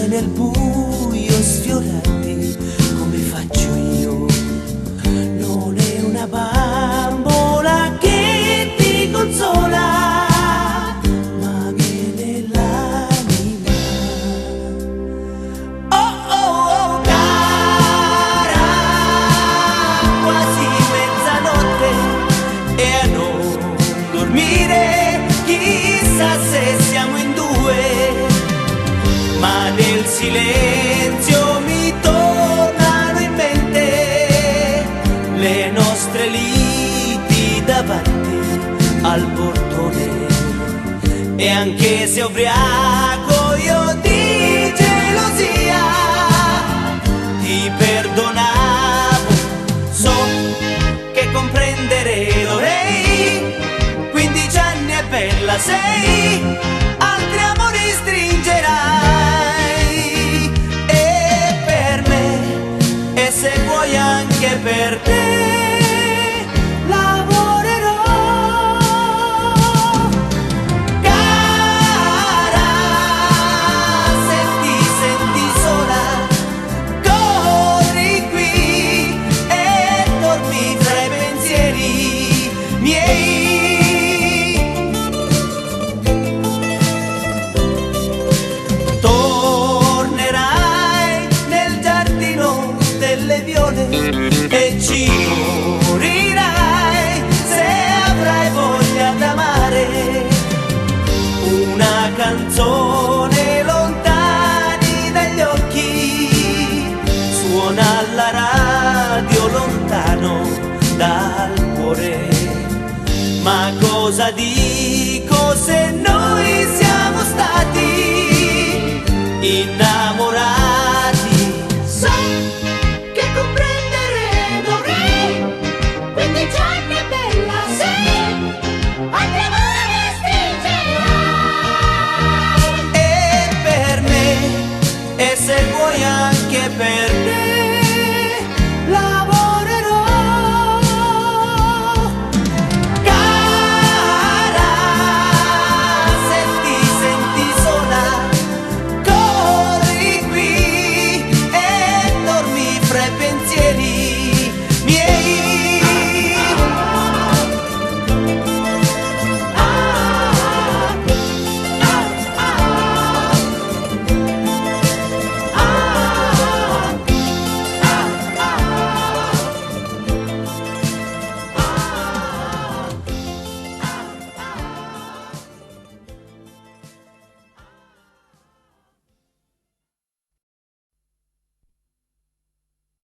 Nel buio sfiorarti come faccio io. Non è una bambola che ti consola, ma viene l'anima. Oh oh oh, cara, quasi mezzanotte e a non dormire, chissà se siamo in due. Ma nel silenzio mi tornano in mente le nostre liti davanti al portone. E anche se ubriaco io di gelosia ti perdonavo, so che comprendere dovrei. 15 anni è bella sei, altri amori stringerai. Se vuoi anche per te lavorerò. Cara, se ti senti sola, corri qui e dormi tra i pensieri miei. Tornerai nel giardino delle viole e ci morirai se avrai voglia d'amare. Una canzone lontani dagli occhi suona alla radio lontano dal cuore. Ma cosa dico se noi siamo stati innamorati? So che comprendere dovrei. 15 anni è bella sei, altri amori stringerai. E per me, e se vuoi anche per